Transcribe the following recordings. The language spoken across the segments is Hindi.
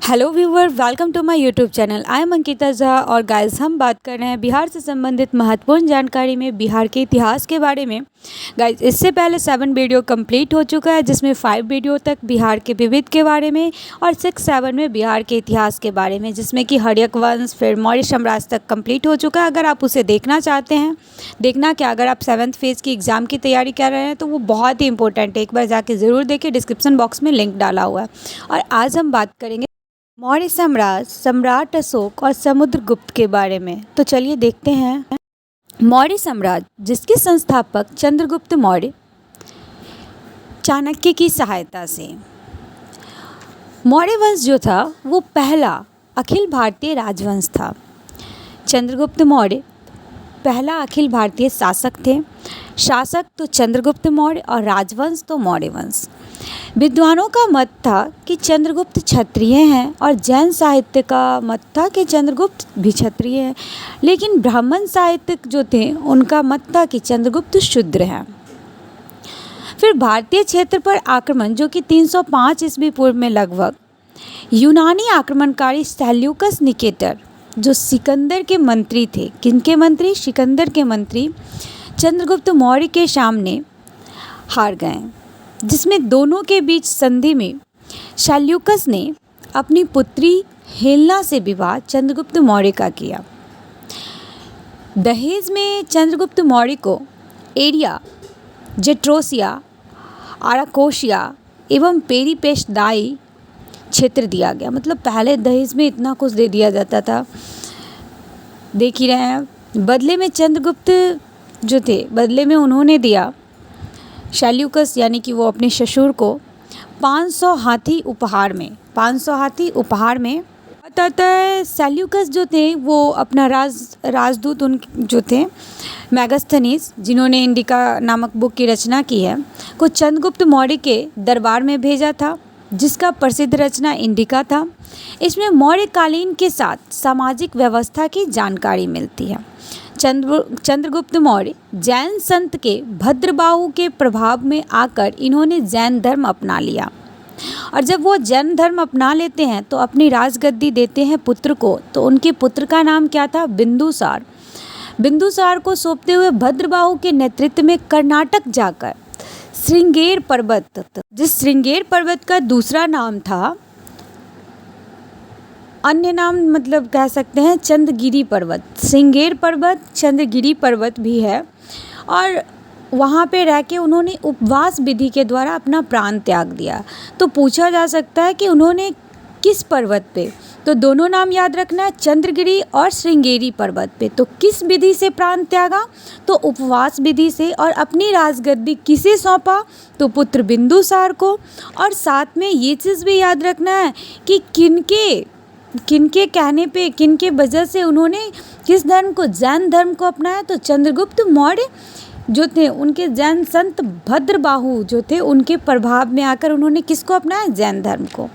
Hello viewer, welcome to my YouTube channel. I am Ankita Jha और गाइस हम बात कर रहे हैं बिहार से संबंधित महत्वपूर्ण जानकारी में बिहार के इतिहास के बारे में। गाइस इससे पहले 7 वीडियो कंप्लीट हो चुका है, जिसमें 5 वीडियो तक बिहार के विविध के बारे में और 6-7 में बिहार के इतिहास के बारे में, जिसमें कि हड़यक वंश फिर मौर्य साम्राज्य तक कंप्लीट हो चुका है। अगर आप उसे देखना चाहते हैं, देखना क्या, अगर आप 7th फेज़ की एग्ज़ाम की तैयारी कर रहे हैं तो वो बहुत ही इंपॉर्टेंट है, एक बार जाके ज़रूर देखिए, डिस्क्रिप्शन बॉक्स में लिंक डाला हुआ है। और आज हम बात करेंगे मौर्य साम्राज्य, सम्राट अशोक और समुद्रगुप्त के बारे में। तो चलिए देखते हैं। मौर्य साम्राज्य, जिसके संस्थापक चंद्रगुप्त मौर्य चाणक्य की सहायता से, मौर्य वंश जो था वो पहला अखिल भारतीय राजवंश था। चंद्रगुप्त मौर्य पहला अखिल भारतीय शासक थे। शासक तो चंद्रगुप्त मौर्य और राजवंश तो मौर्य वंश। विद्वानों का मत था कि चंद्रगुप्त क्षत्रिय हैं और जैन साहित्य का मत था कि चंद्रगुप्त भी क्षत्रिय है, लेकिन ब्राह्मण साहित्यिक जो थे उनका मत था कि चंद्रगुप्त शूद्र हैं। फिर भारतीय क्षेत्र पर आक्रमण, जो कि 305 ईस्वी पूर्व में लगभग, यूनानी आक्रमणकारी सेल्यूकस निकेटर, जो सिकंदर के मंत्री थे, किनके मंत्री? सिकंदर के मंत्री, चंद्रगुप्त मौर्य के सामने हार गए, जिसमें दोनों के बीच संधि में सेल्यूकस ने अपनी पुत्री हेलेना से विवाह चंद्रगुप्त मौर्य का किया। दहेज में चंद्रगुप्त मौर्य को एरिया, जेट्रोसिया, आराकोशिया एवं पेरिपेशदाई क्षेत्र दिया गया। मतलब पहले दहेज में इतना कुछ दे दिया जाता था, देख ही रहे हैं। बदले में चंद्रगुप्त जो थे, बदले में उन्होंने दिया सेल्यूकस, यानी कि वो अपने ससुर को 500 हाथी उपहार में अतः सेल्यूकस जो थे वो अपना राजदूत उन जो थे मैगस्थनीस, जिन्होंने इंडिका नामक बुक की रचना की है, को चंद्रगुप्त मौर्य के दरबार में भेजा था, जिसका प्रसिद्ध रचना इंडिका था। इसमें मौर्यकालीन के साथ सामाजिक व्यवस्था की जानकारी मिलती है। चंद्रगुप्त मौर्य जैन संत के भद्रबाहु के प्रभाव में आकर इन्होंने जैन धर्म अपना लिया, और जब वो जैन धर्म अपना लेते हैं तो अपनी राजगद्दी देते हैं पुत्र को। तो उनके पुत्र का नाम क्या था? बिंदुसार। बिंदुसार को सौंपते हुए भद्रबाहु के नेतृत्व में कर्नाटक जाकर श्रृंगेर पर्वत, जिस श्रृंगेर पर्वत का दूसरा नाम था, अन्य नाम मतलब कह सकते हैं चंद्रगिरी पर्वत, श्रृंगेर पर्वत चंद्रगिरी पर्वत भी है, और वहाँ पे रह के उन्होंने उपवास विधि के द्वारा अपना प्राण त्याग दिया। तो पूछा जा सकता है कि उन्होंने किस पर्वत पे? तो दोनों नाम याद रखना है, चंद्रगिरी और श्रृंगेरी पर्वत पे। तो किस विधि से प्राण त्यागा? तो उपवास विधि से। और अपनी राजगद्दी किसे सौंपा? तो पुत्र बिंदुसार को। और साथ में ये चीज़ भी याद रखना है कि किनके कहने पे, किनके वजह से उन्होंने किस धर्म को? जैन धर्म को अपनाया। तो चंद्रगुप्त मौर्य जो थे, उनके जैन संत भद्रबाहु जो थे, उनके प्रभाव में आकर उन्होंने किसको अपनाया? जैन धर्म को।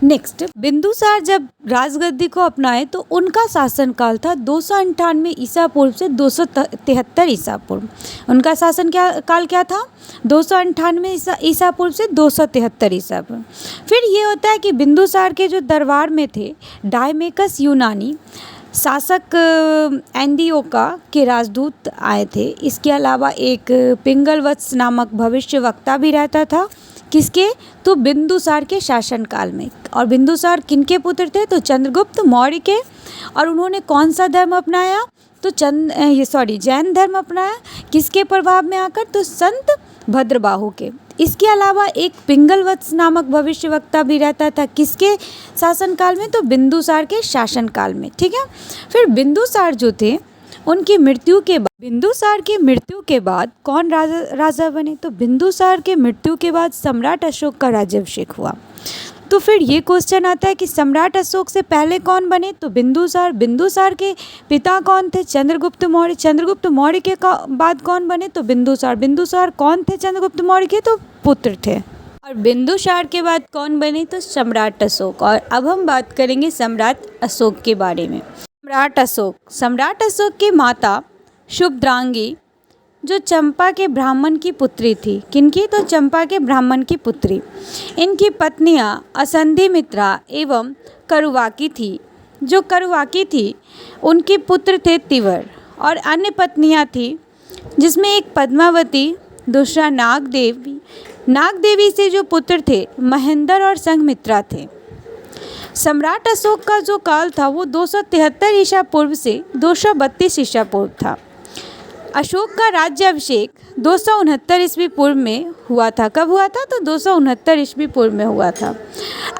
नेक्स्ट, बिंदुसार जब राजगद्दी को अपनाए तो उनका शासनकाल था 298 ईसा पूर्व से 273 ईसा पूर्व। उनका शासन काल क्या था? 298 ईसा पूर्व से 273 ईसा पूर्व। फिर ये होता है कि बिंदुसार के जो दरबार में थे डायमेकस यूनानी शासक एंडियोका के राजदूत आए थे। इसके अलावा एक पिंगलवत्स नामक भविष्यवक्ता भी रहता था। किसके? तो बिंदुसार के शासनकाल में। और बिंदुसार किनके पुत्र थे? तो चंद्रगुप्त मौर्य के। और उन्होंने कौन सा धर्म अपनाया? तो जैन धर्म अपनाया। किसके प्रभाव में आकर? तो संत भद्रबाहु के। इसके अलावा एक पिंगलवत्स नामक भविष्यवक्ता भी रहता था। किसके शासनकाल में? तो बिंदुसार के शासनकाल में। ठीक है। फिर बिंदुसार जो थे, उनकी मृत्यु के बाद, बिंदुसार की मृत्यु के बाद कौन राजा बने? तो बिंदुसार के मृत्यु के बाद सम्राट अशोक का राज्याभिषेक हुआ। तो फिर ये क्वेश्चन आता है कि सम्राट अशोक से पहले कौन बने? तो बिंदुसार। बिंदुसार के पिता कौन थे? चंद्रगुप्त मौर्य। चंद्रगुप्त मौर्य के बाद कौन बने? तो बिंदुसार। बिंदुसार कौन थे चंद्रगुप्त मौर्य के? तो पुत्र थे। और बिंदुसार के बाद कौन बने? तो सम्राट अशोक। और अब हम बात करेंगे सम्राट अशोक के बारे में। सम्राट अशोक की माता शुभद्रांगी जो चंपा के ब्राह्मण की पुत्री थी। किनकी? तो चंपा के ब्राह्मण की पुत्री। इनकी पत्नियां असंधिमित्रा एवं करुवाकी थी। जो करुवाकी थी उनके पुत्र थे तिवर, और अन्य पत्नियां थी जिसमें एक पद्मावती, दूसरा नागदेवी। नागदेवी से जो पुत्र थे महेंद्र और संघमित्रा थे। सम्राट अशोक का जो काल था वो 273 ईसा पूर्व से 232 ईसा पूर्व था। अशोक का राज्याभिषेक 269 ईस्वी पूर्व में हुआ था। कब हुआ था? तो 269 ईस्वी पूर्व में हुआ था।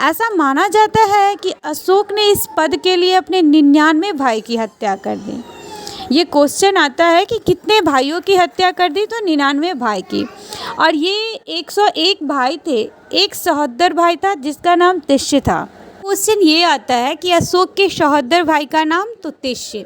ऐसा माना जाता है कि अशोक ने इस पद के लिए अपने 99 भाई की हत्या कर दी। ये क्वेश्चन आता है कि कितने भाइयों की हत्या कर दी? तो 99 भाई की। और ये 101 भाई थे। एक सहोदर भाई था जिसका नाम तिष्य था। क्वेश्चन ये आता है कि अशोक के सहोदर भाई का नाम? तो तिष्य।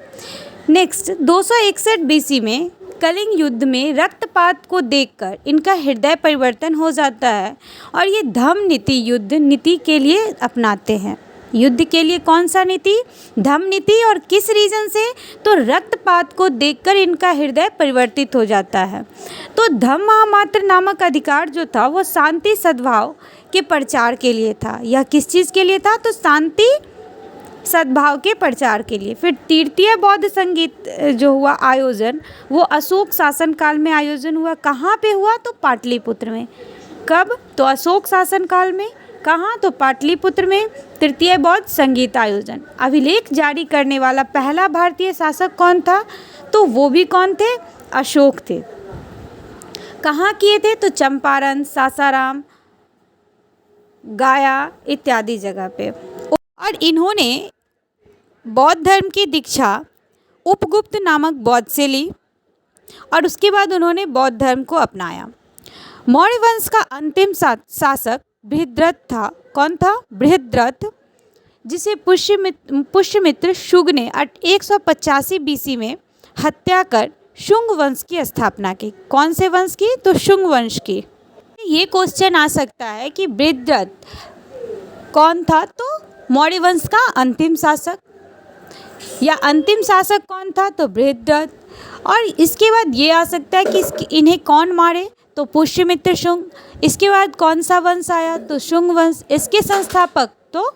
नेक्स्ट, 261 बीसी में कलिंग युद्ध में रक्तपात को देखकर इनका हृदय परिवर्तन हो जाता है और ये धम्म नीति युद्ध नीति के लिए अपनाते हैं। युद्ध के लिए कौन सा नीति? धम्म नीति। और किस रीजन से? तो रक्तपात को देखकर इनका हृदय परिवर्तित हो जाता है। तो धम्म महामात्र नामक अधिकार जो था वो शांति सद्भाव के प्रचार के लिए था। यह किस चीज़ के लिए था? तो शांति सद्भाव के प्रचार के लिए। फिर तृतीय बौद्ध संगीत जो हुआ आयोजन, वो अशोक शासन काल में आयोजन हुआ। कहाँ पे हुआ? तो पाटलिपुत्र में। कब? तो अशोक शासन काल में। कहाँ? तो पाटलिपुत्र में तृतीय बौद्ध संगीत आयोजन। अभिलेख जारी करने वाला पहला भारतीय शासक कौन था? तो वो भी कौन थे? अशोक थे। कहाँ किए थे? तो चंपारण, सासाराम, गाया इत्यादि जगह पे। और इन्होंने बौद्ध धर्म की दीक्षा उपगुप्त नामक बौद्ध से ली और उसके बाद उन्होंने बौद्ध धर्म को अपनाया। मौर्य वंश का अंतिम शासक बृहद्रथ था। कौन था? बृहद्रथ, जिसे पुष्यमित्र शुंग ने 185 बीसी में हत्या कर शुंग वंश की स्थापना की। कौन से वंश की? तो शुंग वंश की। ये क्वेश्चन आ सकता है कि बृहद्रथ कौन था? तो मौर्य वंश का अंतिम शासक। या अंतिम शासक कौन था? तो बृहद्रथ। और इसके बाद ये आ सकता है कि इन्हें कौन मारे? तो पुष्यमित्र शुंग। इसके बाद कौन सा वंश आया? तो शुंग वंश। इसके संस्थापक तो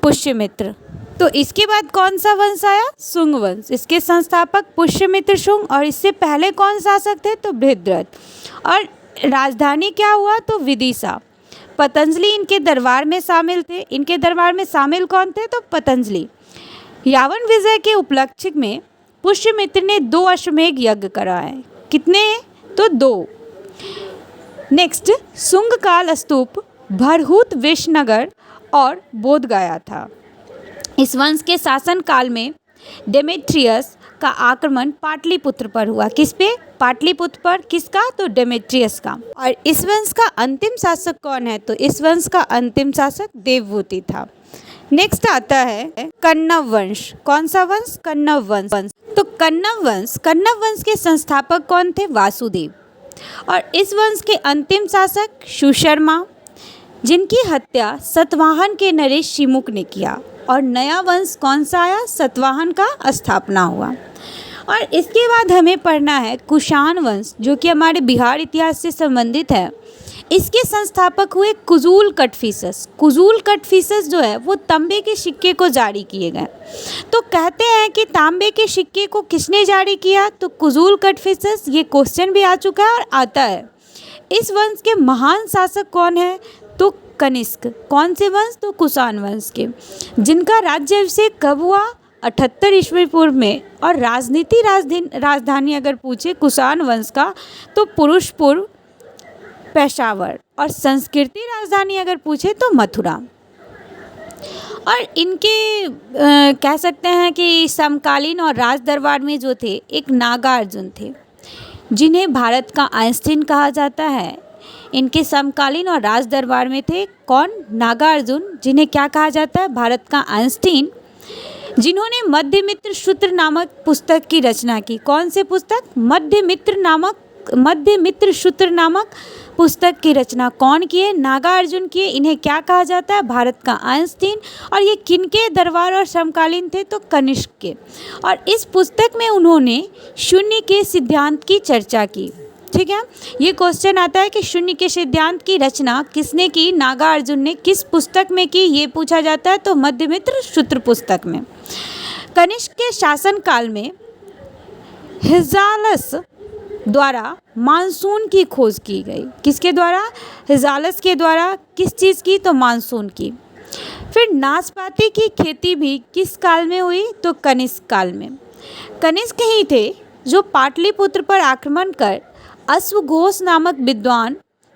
पुष्यमित्र। तो इसके बाद कौन सा वंश आया? शुंग वंश। इसके संस्थापक पुष्यमित्र शुंग। और इससे पहले कौन शासक थे? तो बृहद्रथ। और राजधानी क्या हुआ? तो विदिशा। पतंजलि इनके दरबार में शामिल थे। इनके दरबार में शामिल कौन थे? तो पतंजलि। यावन विजय के उपलक्ष्य में पुष्यमित्र ने 2 अश्वमेध यज्ञ कराए। कितने? तो 2। नेक्स्ट, शुंग काल स्तूप भरहुत विष्णुनगर और बोधगया था। इस वंश के शासन काल में डेमेट्रियस का आक्रमण पाटलिपुत्र पर हुआ। किस पे? पाटलिपुत्र पर। किसका? तो डेमेट्रियस का। और इस वंश का अंतिम शासक कौन है? तो इस वंश का अंतिम शासक देवभूति था। नेक्स्ट आता है कण्व वंश। कौन सा वंश? कण्व वंश। तो कण्व वंश के संस्थापक कौन थे? वासुदेव। और इस वंश के अंतिम शासक सुशर्मा, जिनकी हत्या सतवाहन के नरेश शिमुख ने किया। और नया वंश कौन सा आया? सतवाहन का स्थापना हुआ। और इसके बाद हमें पढ़ना है कुषाण वंश, जो कि हमारे बिहार इतिहास से संबंधित है। इसके संस्थापक हुए कुजूल कटफिसस। कुजूल कटफिसस जो है वो तांबे के सिक्के को जारी किए गए। तो कहते हैं कि तांबे के सिक्के को किसने जारी किया? तो कुजूल कटफिसस। ये क्वेश्चन भी आ चुका है और आता है। इस वंश के महान शासक कौन है? तो कनिष्क। कौन से वंश? तो कुषाण वंश के, जिनका राज्याभिषेक कब हुआ? 78 ईस्वी पूर्व में। और राजधानी अगर पूछे कुषाण वंश का तो पुरुषपुर, पेशावर। और संस्कृति राजधानी अगर पूछे तो मथुरा। और इनके कह सकते हैं कि समकालीन और राज दरबार में जो थे एक नागार्जुन थे, जिन्हें भारत का आइंस्टीन कहा जाता है। इनके समकालीन और राज दरबार में थे कौन? नागार्जुन, जिन्हें क्या कहा जाता है? भारत का आइंस्टीन, जिन्होंने मध्यमित्र सूत्र नामक पुस्तक की रचना की। कौन से पुस्तक? मध्यमित्र नामक मध्य मित्र सूत्र नामक पुस्तक की रचना कौन किए? नागार्जुन किए। इन्हें क्या कहा जाता है? भारत का आइंस्टीन। और ये किनके दरबार और समकालीन थे? तो कनिष्क के। और इस पुस्तक में उन्होंने शून्य के सिद्धांत की चर्चा की। ठीक है, ये क्वेश्चन आता है कि शून्य के सिद्धांत की रचना किसने की? नागार्जुन ने। किस पुस्तक में की? ये पूछा जाता है, तो मध्यमित्र सूत्र पुस्तक में। कनिष्क के शासनकाल में हिजालस द्वारा मानसून की खोज की गई। किसके द्वारा? हिजालस के द्वारा। किस चीज़ की? तो मानसून की। फिर नाशपाती की खेती भी किस काल में हुई? तो कनिष्क काल में। कनिष्क ही थे जो पाटलिपुत्र पर आक्रमण कर अश्वघोष नामक विद्वान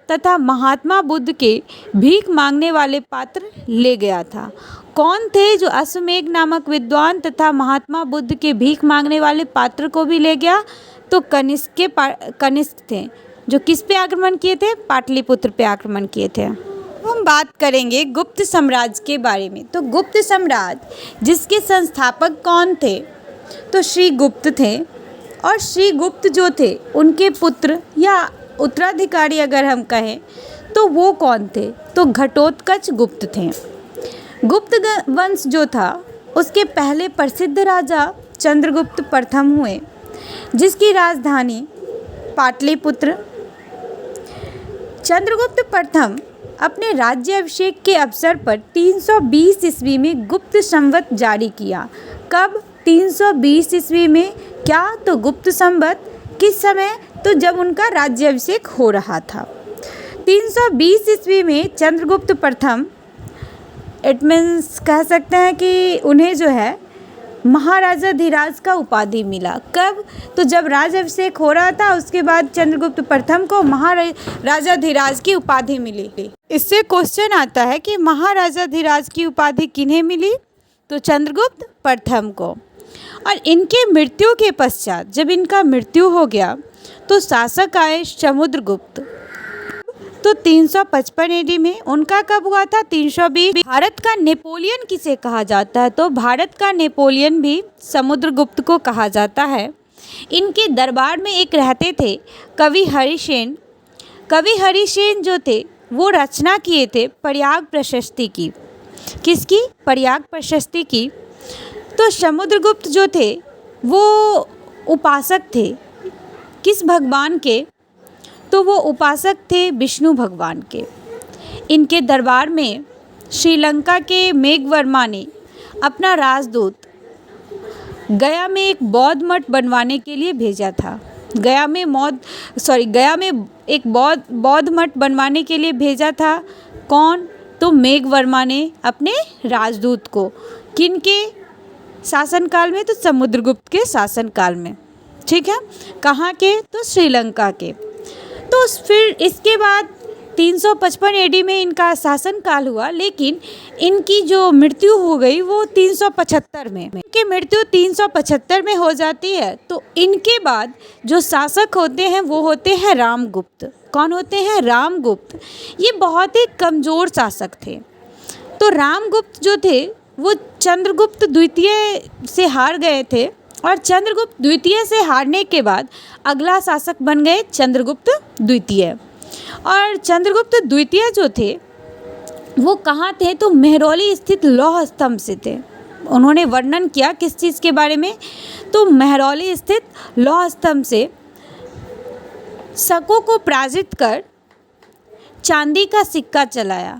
तथा महात्मा बुद्ध के भीख मांगने वाले पात्र ले गया था। कौन थे जो अश्वमेघ नामक विद्वान तथा महात्मा बुद्ध के भीख मांगने वाले पात्र को भी ले गया? तो कनिष्क थे, जो किस पे आक्रमण किए थे? पाटलिपुत्र पे आक्रमण किए थे। हम बात करेंगे गुप्त साम्राज्य के बारे में। तो गुप्त साम्राज्य जिसके संस्थापक कौन थे? तो श्री गुप्त थे। और श्री गुप्त जो थे उनके पुत्र या उत्तराधिकारी अगर हम कहें तो वो कौन थे? तो घटोत्कच गुप्त थे। गुप्त वंश जो था उसके पहले प्रसिद्ध राजा चंद्रगुप्त प्रथम हुए, जिसकी राजधानी पाटलिपुत्र। चंद्रगुप्त प्रथम अपने राज्याभिषेक के अवसर पर 320 ईस्वी में गुप्त संवत जारी किया। कब? 320 ईस्वी में। क्या? तो गुप्त संवत किस समय? तो जब उनका राज्याभिषेक हो रहा था। 320 ईस्वी में चंद्रगुप्त प्रथम, इट मीन्स कह सकते हैं कि उन्हें जो है महाराजाधिराज का उपाधि मिला। कब? तो जब राज्याभिषेक हो रहा था उसके बाद चंद्रगुप्त प्रथम को महाराजाधिराज की उपाधि मिली। इससे क्वेश्चन आता है कि महाराजाधिराज की उपाधि किन्हें मिली? तो चंद्रगुप्त प्रथम को। और इनके मृत्यु के पश्चात, जब इनका मृत्यु हो गया तो शासक आए समुद्रगुप्त। तो 355 एडी में। उनका कब हुआ था? 320। भारत का नेपोलियन किसे कहा जाता है? तो भारत का नेपोलियन भी समुद्रगुप्त को कहा जाता है। इनके दरबार में एक रहते थे कवि हरिसेन। कवि हरिसेन जो थे वो रचना किए थे प्रयाग प्रशस्ति की। किसकी? प्रयाग प्रशस्ति की। तो समुद्रगुप्त जो थे वो उपासक थे। किस भगवान के? तो वो उपासक थे विष्णु भगवान के। इनके दरबार में श्रीलंका के मेघवर्मा ने अपना राजदूत गया में एक बौद्ध मठ बनवाने के लिए भेजा था। गया में एक बौद्ध मठ बनवाने के लिए भेजा था। कौन? तो मेघवर्मा ने अपने राजदूत को। किनके शासनकाल में? तो समुद्रगुप्त के शासनकाल में। ठीक है, कहाँ के? तो श्रीलंका के। तो फिर इसके बाद 355 एडी में इनका शासनकाल हुआ, लेकिन इनकी जो मृत्यु हो गई वो 375 में। इनकी मृत्यु 375 में हो जाती है। तो इनके बाद जो शासक होते हैं वो होते हैं रामगुप्त। कौन होते हैं? रामगुप्त। ये बहुत ही कमज़ोर शासक थे। तो रामगुप्त जो थे वो चंद्रगुप्त द्वितीय से हार गए थे, और चंद्रगुप्त द्वितीय से हारने के बाद अगला शासक बन गए चंद्रगुप्त द्वितीय। और चंद्रगुप्त द्वितीय जो थे वो कहाँ थे? तो मेहरौली स्थित लौह स्तंभ से थे। उन्होंने वर्णन किया किस चीज़ के बारे में? तो मेहरौली स्थित लौह स्तंभ से शकों को पराजित कर चांदी का सिक्का चलाया।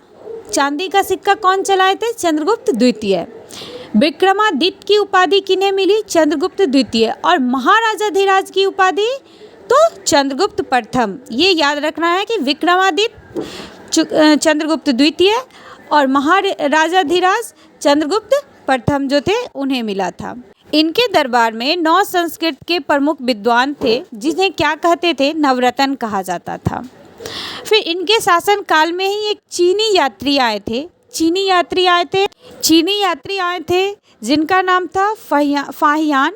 चांदी का सिक्का कौन चलाए थे? चंद्रगुप्त द्वितीय। विक्रमादित्य की उपाधि किन्हें मिली? चंद्रगुप्त द्वितीय। और महाराजाधिराज की उपाधि? तो चंद्रगुप्त प्रथम। ये याद रखना है कि विक्रमादित्य चंद्रगुप्त द्वितीय और महाराजाधिराज चंद्रगुप्त प्रथम जो थे उन्हें मिला था। इनके दरबार में 9 संस्कृत के प्रमुख विद्वान थे, जिन्हें क्या कहते थे? नवरत्न कहा जाता था। फिर इनके शासन काल में ही एक चीनी यात्री आए थे। चीनी यात्री आए थे जिनका नाम था फाहियान।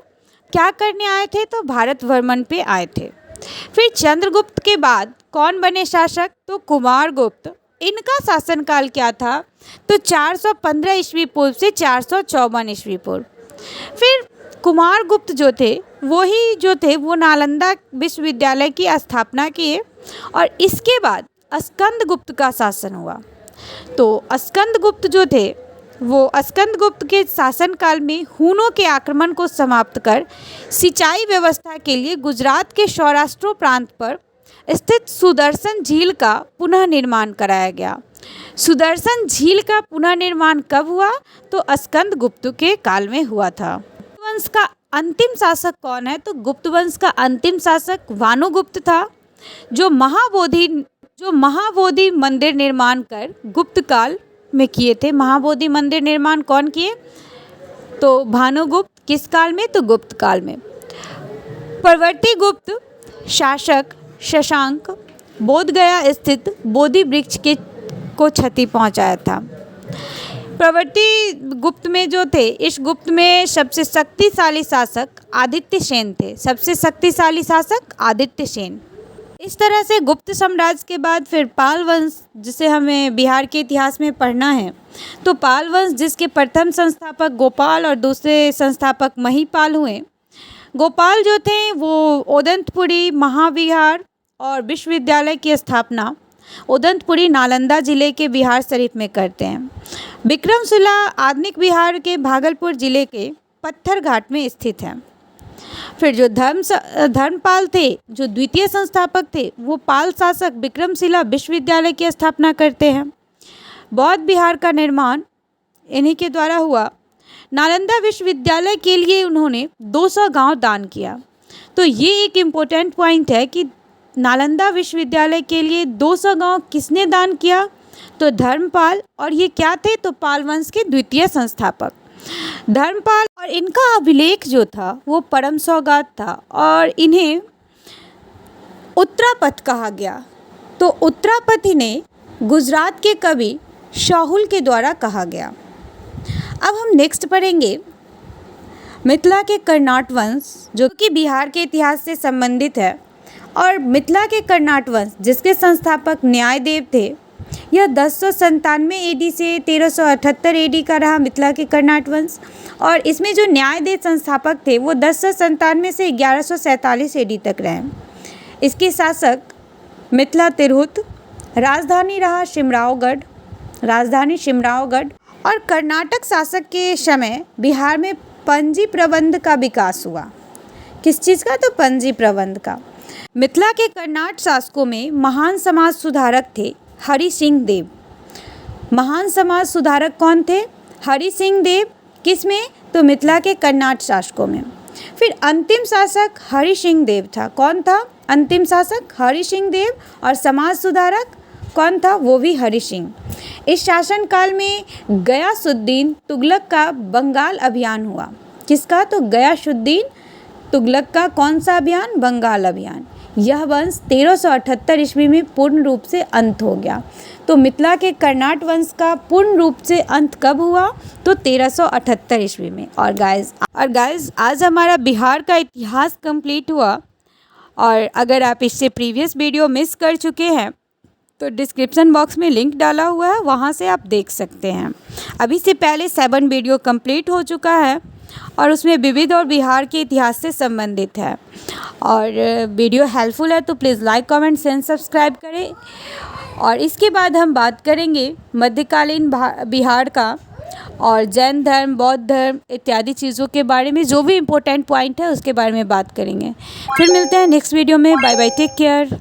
क्या करने आए थे? तो भारत भ्रमण पे आए थे। फिर चंद्रगुप्त के बाद कौन बने शासक? तो कुमारगुप्त। इनका शासनकाल क्या था? तो 415 ईस्वी पूर्व से 454 ईस्वी पूर्व। फिर कुमारगुप्त जो थे वो नालंदा विश्वविद्यालय की स्थापना किए और इसके बाद स्कंदगुप्त का शासन हुआ। तो स्कंदगुप्त जो थे वो स्कंदगुप्त के शासनकाल में हूनों के आक्रमण को समाप्त कर सिंचाई व्यवस्था के लिए गुजरात के सौराष्ट्र प्रांत पर स्थित सुदर्शन झील का पुनः निर्माण कराया गया। सुदर्शन झील का पुनः निर्माण कब हुआ? तो स्कंदगुप्त के काल में हुआ था। गुप्त वंश का अंतिम शासक कौन है? तो गुप्त वंश का अंतिम शासक भानुगुप्त था, जो महाबोधि मंदिर निर्माण कर गुप्त काल में किए थे। महाबोधि मंदिर निर्माण कौन किए? तो भानुगुप्त। किस काल में? तो गुप्त काल में। परवर्ती गुप्त शासक शशांक बोधगया स्थित बोधि वृक्ष को क्षति पहुंचाया था। प्रवर्ती गुप्त में जो थे, इस गुप्त में सबसे शक्तिशाली शासक आदित्य सेन थे। सबसे शक्तिशाली शासक आदित्य सेन। इस तरह से गुप्त साम्राज्य के बाद फिर पाल वंश, जिसे हमें बिहार के इतिहास में पढ़ना है। तो पाल वंश, जिसके प्रथम संस्थापक गोपाल और दूसरे संस्थापक महिपाल हुए। गोपाल जो थे वो उदंतपुरी महाविहार और विश्वविद्यालय की स्थापना उदंतपुरी नालंदा जिले के बिहार शरीफ में करते हैं। विक्रमशिला आधुनिक बिहार के भागलपुर जिले के पत्थर घाट में स्थित है। फिर जो धर्मपाल थे, जो द्वितीय संस्थापक थे, वो पाल शासक विक्रमशिला विश्वविद्यालय की स्थापना करते हैं। बौद्ध बिहार का निर्माण इन्हीं के द्वारा हुआ। नालंदा विश्वविद्यालय के लिए उन्होंने 200 गांव दान किया। तो ये एक इम्पोर्टेंट पॉइंट है कि नालंदा विश्वविद्यालय के लिए 200 गांव किसने दान किया? तो धर्मपाल। और ये क्या थे? तो पाल वंश के द्वितीय संस्थापक धर्मपाल। और इनका अभिलेख जो था वो परम सौगात था और इन्हें उत्तरापथ कहा गया। तो उत्तरापथ इन्हें गुजरात के कवि शाहुल के द्वारा कहा गया। अब हम नेक्स्ट पढ़ेंगे मिथिला के कर्नाट वंश, जो कि बिहार के इतिहास से संबंधित है। और मिथिला के कर्नाट वंश, जिसके संस्थापक न्यायदेव थे, यह 1097 AD से 1378 AD का रहा मिथिला के कर्नाट वंश। और इसमें जो न्यायदेव संस्थापक थे वो 1097 से 1147 AD तक रहे। इसके शासक मिथिला तिरहुत, राजधानी रहा सिमरावगढ़। और कर्नाटक शासक के समय बिहार में पंजी प्रबंध का विकास हुआ। किस चीज़ का? तो पंजी प्रबंध का। मिथिला के कर्नाट शासकों में महान समाज सुधारक थे हरि सिंह देव। महान समाज सुधारक कौन थे? हरि सिंह देव। किस में? तो मिथिला के कर्नाट शासकों में। फिर अंतिम शासक हरि सिंह देव था। कौन था अंतिम शासक? हरि सिंह देव। और समाज सुधारक कौन था? वो भी हरि सिंह। इस शासनकाल में गयासुद्दीन तुगलक का बंगाल अभियान हुआ। किसका? तो गयासुद्दीन तुगलक का कौन सा अभियान? बंगाल अभियान। यह वंश 1378 ईस्वी में पूर्ण रूप से अंत हो गया। तो मिथिला के कर्नाट वंश का पूर्ण रूप से अंत कब हुआ? तो 1378 ईस्वी में। और गाइस आज हमारा बिहार का इतिहास कंप्लीट हुआ। और अगर आप इससे प्रीवियस वीडियो मिस कर चुके हैं तो डिस्क्रिप्शन बॉक्स में लिंक डाला हुआ है, वहाँ से आप देख सकते हैं। अभी से पहले 7 वीडियो कंप्लीट हो चुका है और उसमें विविध और बिहार के इतिहास से संबंधित है। और वीडियो हेल्पफुल है तो please like comment and subscribe करें। और इसके बाद हम बात करेंगे मध्यकालीन बिहार का और जैन धर्म, बौद्ध धर्म इत्यादि चीज़ों के बारे में, जो भी इम्पोर्टेंट पॉइंट है उसके बारे में बात करेंगे। फिर मिलते हैं नेक्स्ट वीडियो में। Bye bye, take care.